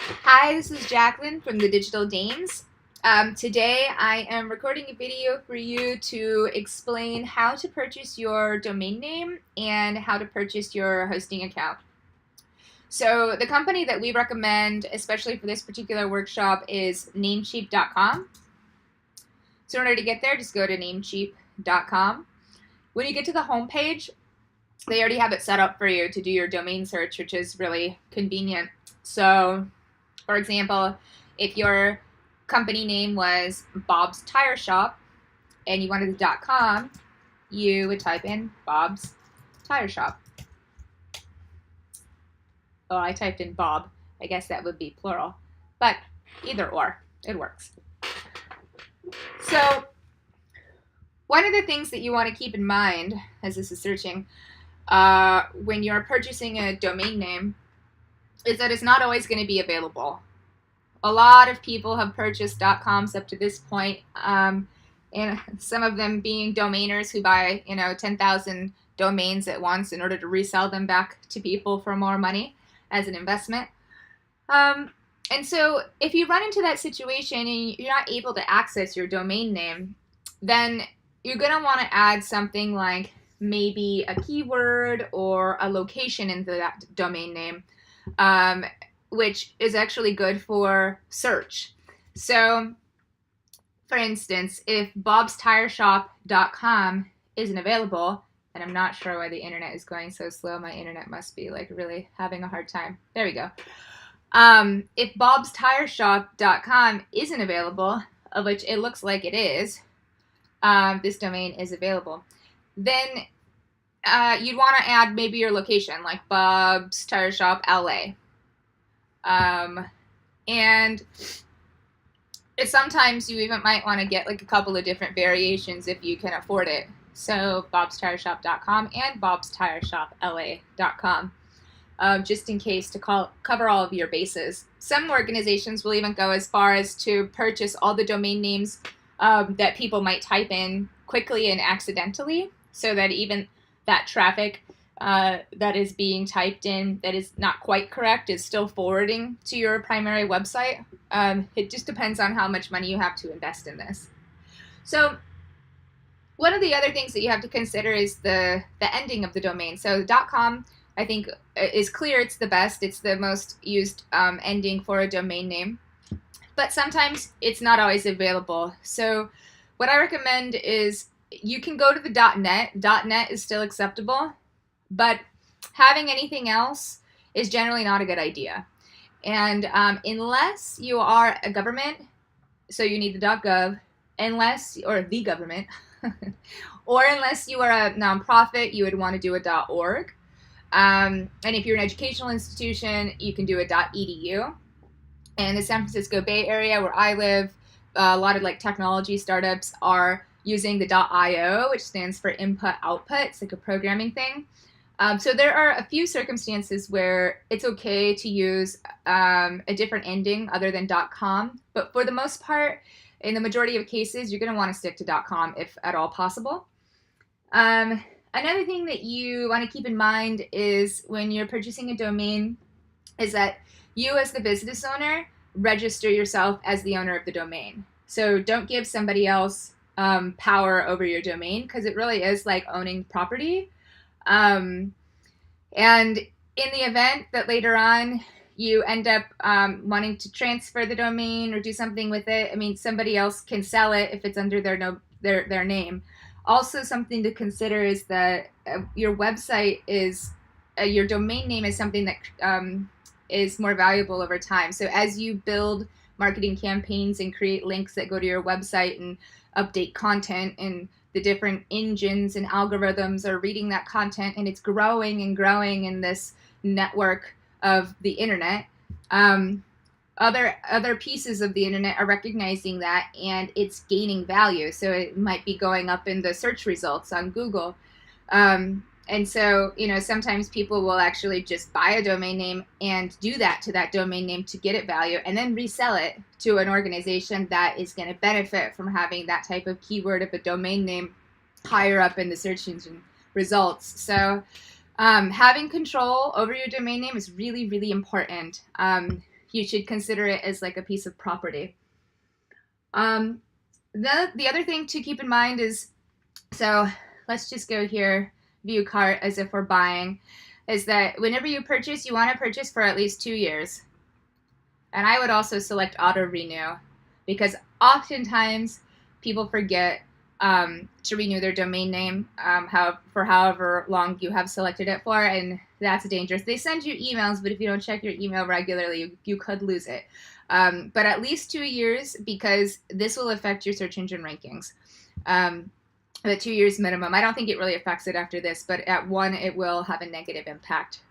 Hi, this is Jacqueline from the Digital Dames. Today I am recording a video for you to explain how to purchase your domain name and how to purchase your hosting account. So the company that we recommend, especially for this particular workshop, is Namecheap.com. So in order to get there, just go to Namecheap.com. When you get to the home page, they already have it set up for you to do your domain search, which is really convenient. So for example, if your company name was Bob's Tire Shop and you wanted the .com, you would type in Bob's Tire Shop. Oh, I typed in Bob. I guess that would be plural. But either or, it works. So one of the things that you want to keep in mind as this is searching when you're purchasing a domain name is that it's not always going to be available. A lot of people have purchased .coms up to this point, and some of them being domainers who buy 10,000 domains at once in order to resell them back to people for more money as an investment. And so if you run into that situation and you're not able to access your domain name, then you're going to want to add something like maybe a keyword or a location into that domain name, which is actually good for search. So, for instance, if bobstireshop.com isn't available, and I'm not sure why the internet is going so slow, my internet must be like really having a hard time. There we go. If bobstireshop.com isn't available, of which it looks like it is, this domain is available, then you'd want to add maybe your location, like Bob's Tire Shop LA. And sometimes you even might want to get like a couple of different variations if you can afford it. So bobstireshop.com and bobstireshopla.com, just in case to cover all of your bases. Some organizations will even go as far as to purchase all the domain names that people might type in quickly and accidentally, so that even that traffic that is being typed in that is not quite correct is still forwarding to your primary website. It just depends on how much money you have to invest in this. So one of the other things that you have to consider is the ending of the domain. So .com, I think, is clear. It's the best. It's the most used ending for a domain name. But sometimes it's not always available. So what I recommend is you can go to the .net. .net is still acceptable, but having anything else is generally not a good idea. And unless you are a government, so you need the .gov, or the government, or unless you are a nonprofit, you would want to do a .org. And if you're an educational institution, you can do a .edu. And the San Francisco Bay Area, where I live, a lot of like technology startups are using the .io, which stands for input-output. It's like a programming thing. So there are a few circumstances where it's okay to use a different ending other than .com. But for the most part, in the majority of cases, you're going to want to stick to .com if at all possible. Another thing that you want to keep in mind is when you're purchasing a domain is that you as the business owner register yourself as the owner of the domain. So don't give somebody else power over your domain, because it really is like owning property. And in the event that later on you end up wanting to transfer the domain or do something with it, I mean, somebody else can sell it if it's under their name. Also, something to consider is that your website is, your domain name is something that is more valuable over time. So as you build marketing campaigns and create links that go to your website and update content, and the different engines and algorithms are reading that content, and it's growing and growing in this network of the internet, other pieces of the internet are recognizing that, and it's gaining value. So it might be going up in the search results on Google. And so, sometimes people will actually just buy a domain name and do that to that domain name to get it value, and then resell it to an organization that is going to benefit from having that type of keyword of a domain name higher up in the search engine results. So having control over your domain name is really, really important. you should consider it as like a piece of property. The other thing to keep in mind is, so let's just go here, view cart as if we're buying, is that whenever you purchase, you want to purchase for at least 2 years. And I would also select auto renew, because oftentimes people forget to renew their domain name for however long you have selected it for, and that's dangerous. They send you emails, but if you don't check your email regularly, you could lose it. But at least 2 years, because this will affect your search engine rankings. But 2 years minimum. I don't think it really affects it after this, but at 1, it will have a negative impact.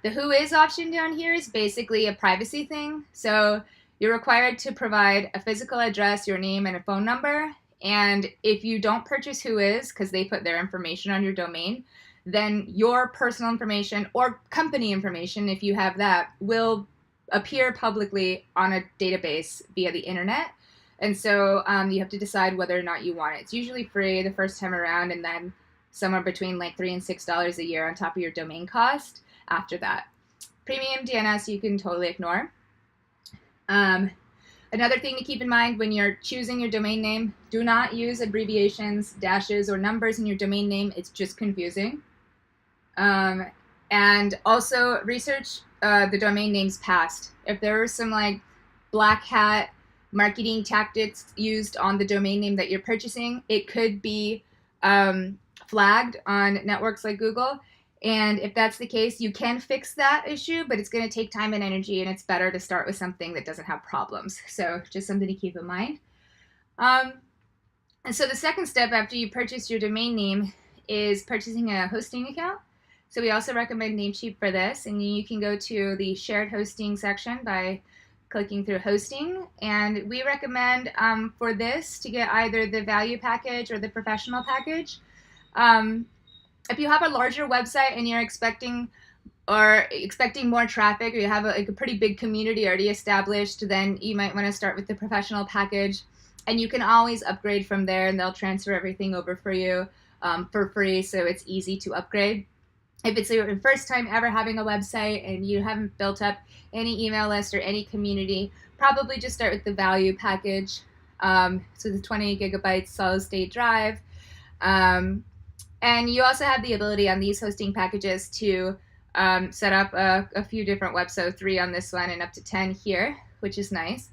The who is option down here is basically a privacy thing. So you're required to provide a physical address, your name, and a phone number. And if you don't purchase who is, because they put their information on your domain, then your personal information or company information, if you have that, will appear publicly on a database via the internet. And so you have to decide whether or not you want it. It's usually free the first time around, and then somewhere between like $3 and $6 a year on top of your domain cost after that. Premium DNS you can totally ignore. Another thing to keep in mind when you're choosing your domain name, do not use abbreviations, dashes, or numbers in your domain name. It's just confusing. And also research the domain names past. If there are some like black hat marketing tactics used on the domain name that you're purchasing, it could be flagged on networks like Google. And if that's the case, you can fix that issue, but it's going to take time and energy, and it's better to start with something that doesn't have problems. So just something to keep in mind. And so the second step after you purchase your domain name is purchasing a hosting account. So we also recommend Namecheap for this, and you can go to the shared hosting section by clicking through hosting. And we recommend for this to get either the value package or the professional package. If you have a larger website and you're expecting more traffic, or you have a pretty big community already established, then you might want to start with the professional package, and you can always upgrade from there, and they'll transfer everything over for you for free, so it's easy to upgrade. If it's your first time ever having a website and you haven't built up any email list or any community, probably just start with the value package. So the 20 gigabytes solid state drive. And you also have the ability on these hosting packages to set up a few different websites, so 3 on this one and up to 10 here, which is nice.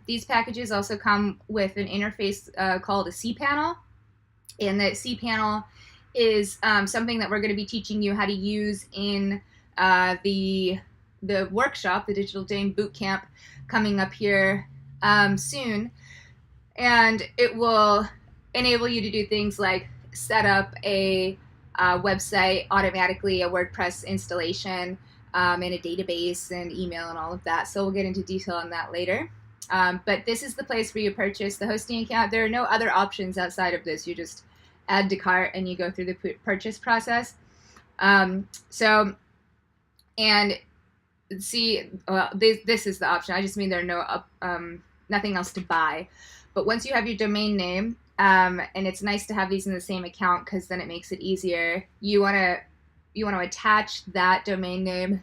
These packages also come with an interface called a cPanel, and the cPanel is something that we're going to be teaching you how to use in the workshop, the Digital Dame Bootcamp, coming up here soon. And it will enable you to do things like set up a website automatically, a WordPress installation, and a database and email and all of that. So we'll get into detail on that later. But this is the place where you purchase the hosting account. There are no other options outside of this. You just add to cart and you go through the purchase process. This is the option. I just mean there are nothing else to buy. But once you have your domain name, and it's nice to have these in the same account because then it makes it easier. You want to attach that domain name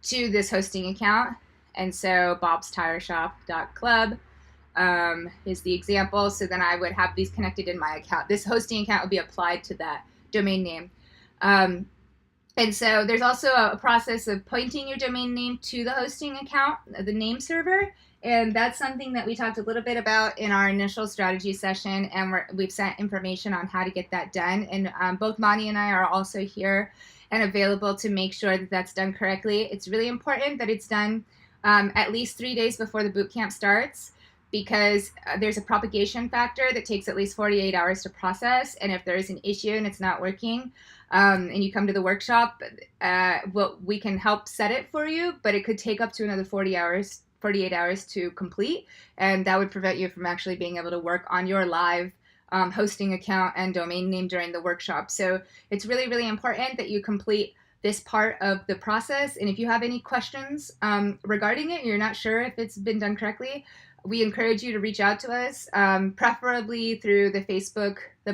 to this hosting account, and so bobstiresshop.club is the example. So then I would have these connected in my account. This hosting account would be applied to that domain name. And so there's also a process of pointing your domain name to the hosting account, the name server. And that's something that we talked a little bit about in our initial strategy session, and we've sent information on how to get that done. And both Mani and I are also here and available to make sure that that's done correctly. It's really important that it's done at least 3 days before the bootcamp starts, because there's a propagation factor that takes at least 48 hours to process. And if there is an issue and it's not working, and you come to the workshop, we can help set it for you, but it could take up to another 48 hours to complete, and that would prevent you from actually being able to work on your live hosting account and domain name during the workshop. So it's really, really important that you complete this part of the process. And if you have any questions regarding it, you're not sure if it's been done correctly, we encourage you to reach out to us, preferably through the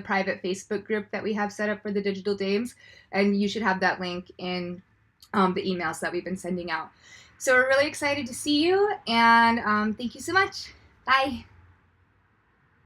private Facebook group that we have set up for the Digital Dames, and you should have that link in the emails that we've been sending out. So we're really excited to see you, and thank you so much. Bye.